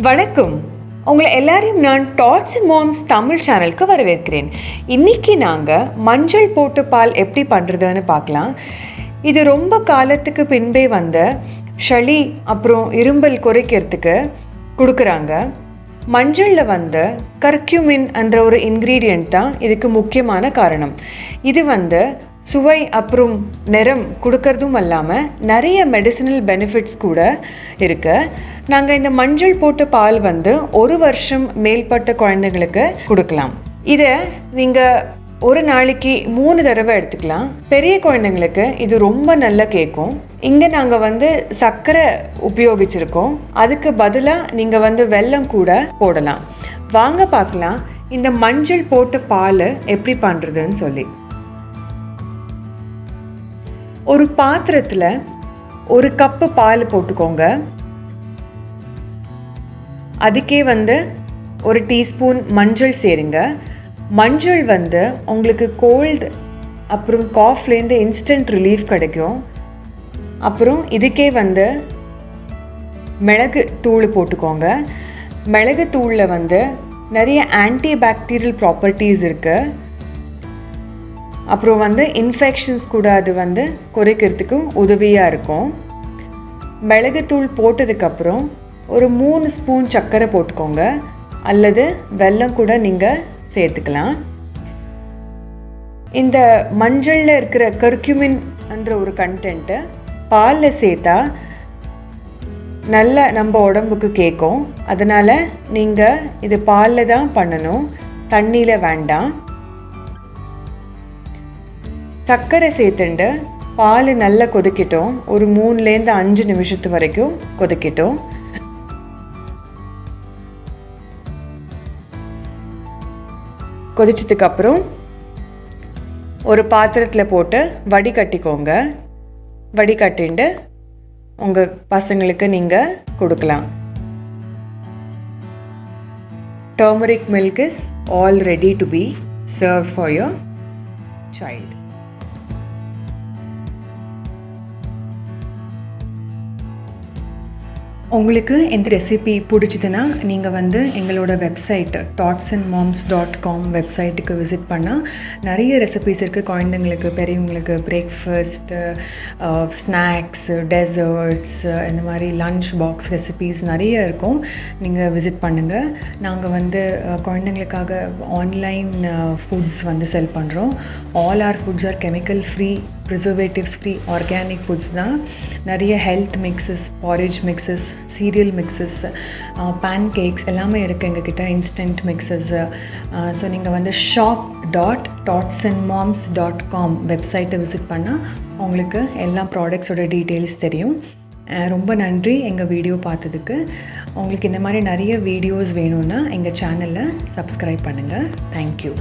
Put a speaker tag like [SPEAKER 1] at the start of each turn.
[SPEAKER 1] வணக்கம். உங்களை எல்லாரையும் நான் டாட்ஸ் அண்ட் மாம்ஸ் தமிழ் சேனலுக்கு வரவேற்கிறேன். இன்றைக்கி நாங்கள் மஞ்சள் போட்டு பால் எப்படி பண்ணுறதுன்னு பார்க்கலாம். இது ரொம்ப காலத்துக்கு பின்பே வந்த சளி அப்புறம் இரும்பல் குறைக்கிறதுக்கு கொடுக்குறாங்க. மஞ்சளில் வந்து கர்க்யூமின் என்ற ஒரு இன்க்ரீடியண்ட் தான் இதுக்கு முக்கியமான காரணம். இது சுவை அப்புறம் நிறம் கொடுக்கறதும் இல்லாமல் நிறைய மெடிசினல் பெனிஃபிட்ஸ் கூட இருக்குது. நாங்கள் இந்த மஞ்சள் போட்ட பால் 1 வருஷம் மேல்பட்ட குழந்தைங்களுக்கு கொடுக்கலாம். இதை நீங்கள் ஒரு நாளைக்கு 3 தடவை எடுத்துக்கலாம். பெரிய குழந்தைங்களுக்கு இது ரொம்ப நல்லா கேட்கும். இங்கே நாங்கள் சர்க்கரை உபயோகிச்சிருக்கோம். அதுக்கு பதிலாக நீங்கள் வெல்லம் கூட போடலாம். வாங்க பார்க்கலாம் இந்த மஞ்சள் போட்ட பால் எப்படி பண்ணுறதுன்னு சொல்லி. ஒரு பாத்திரத்தில் 1 கப்பு பால் போட்டுக்கோங்க. அதுக்கே 1 டீஸ்பூன் மஞ்சள் சேருங்க. மஞ்சள் உங்களுக்கு கோல்டு அப்புறம் காஃப்லேருந்து இன்ஸ்டன்ட் ரிலீஃப் கிடைக்கும். அப்புறம் இதுக்கே மிளகு தூள் போட்டுக்கோங்க. மிளகு தூளில் நிறைய ஆன்டி பாக்டீரியல் ப்ராப்பர்ட்டிஸ் இருக்குது. அப்புறம் இன்ஃபெக்ஷன்ஸ் கூட அது குறைக்கிறதுக்கு உதவியாக இருக்கும். மிளகுத்தூள் போட்டதுக்கப்புறம் ஒரு 3 ஸ்பூன் சர்க்கரை போட்டுக்கோங்க, அல்லது வெல்லம் கூட நீங்கள் சேர்த்துக்கலாம். இந்த மஞ்சளில் இருக்கிற கர்க்யூமின் என்ற ஒரு கண்டென்ட்டு பாலில் சேர்த்தா நல்ல நம்ம உடம்புக்கு கேட்கும். அதனால் நீங்கள் இது பாலில் தான் பண்ணணும், தண்ணியில் வேண்டாம். சர்க்கரை சேர்த்துண்டு பால் நல்லா கொதிக்கட்டும். ஒரு 3லேருந்து 5 நிமிஷத்து வரைக்கும் கொதிக்கட்டும். கொதிச்சதுக்கப்புறம் ஒரு பாத்திரத்தில் போட்டு வடிகட்டிக்கோங்க. வடிகட்டிண்டு உங்கள் பசங்களுக்கு நீங்கள் கொடுக்கலாம். Turmeric milk is all ready to be served for your child. உங்களுக்கு இந்த ரெசிபி பிடிச்சதுன்னா நீங்கள் எங்களோட வெப்சைட் thoughtsandmoms.com வெப்சைட்டுக்கு விசிட் பண்ணால் நிறைய ரெசிபீஸ் இருக்குது. குழந்தைங்களுக்கு, பெரியவங்களுக்கு பிரேக்ஃபாஸ்ட்டு, ஸ்நாக்ஸு, டெசர்ட்ஸ், இந்த மாதிரி லன்ச் பாக்ஸ் ரெசிபீஸ் நிறைய இருக்கும். நீங்கள் விசிட் பண்ணுங்கள். நாங்கள் குழந்தைங்களுக்காக ஆன்லைன் ஃபுட்ஸ் செல் பண்ணுறோம். All are foods are chemical free, preservatives free, organic foods தான். நிறைய health mixes, porridge mixes, cereal mixes, pancakes எல்லாமே இருக்குது எங்ககிட்ட, இன்ஸ்டன்ட் மிக்ஸஸ். ஸோ நீங்கள் shop.thoughtsandmoms.com வெப்சைட்டை விசிட் பண்ணால் உங்களுக்கு எல்லா ப்ராடக்ட்ஸோட டீட்டெயில்ஸ் தெரியும். ரொம்ப நன்றி எங்கள் வீடியோ பார்த்ததுக்கு. உங்களுக்கு இந்த மாதிரி நிறைய வீடியோஸ் வேணும்னா எங்கள் சேனலில் சப்ஸ்கிரைப் பண்ணுங்கள். தேங்க்யூ.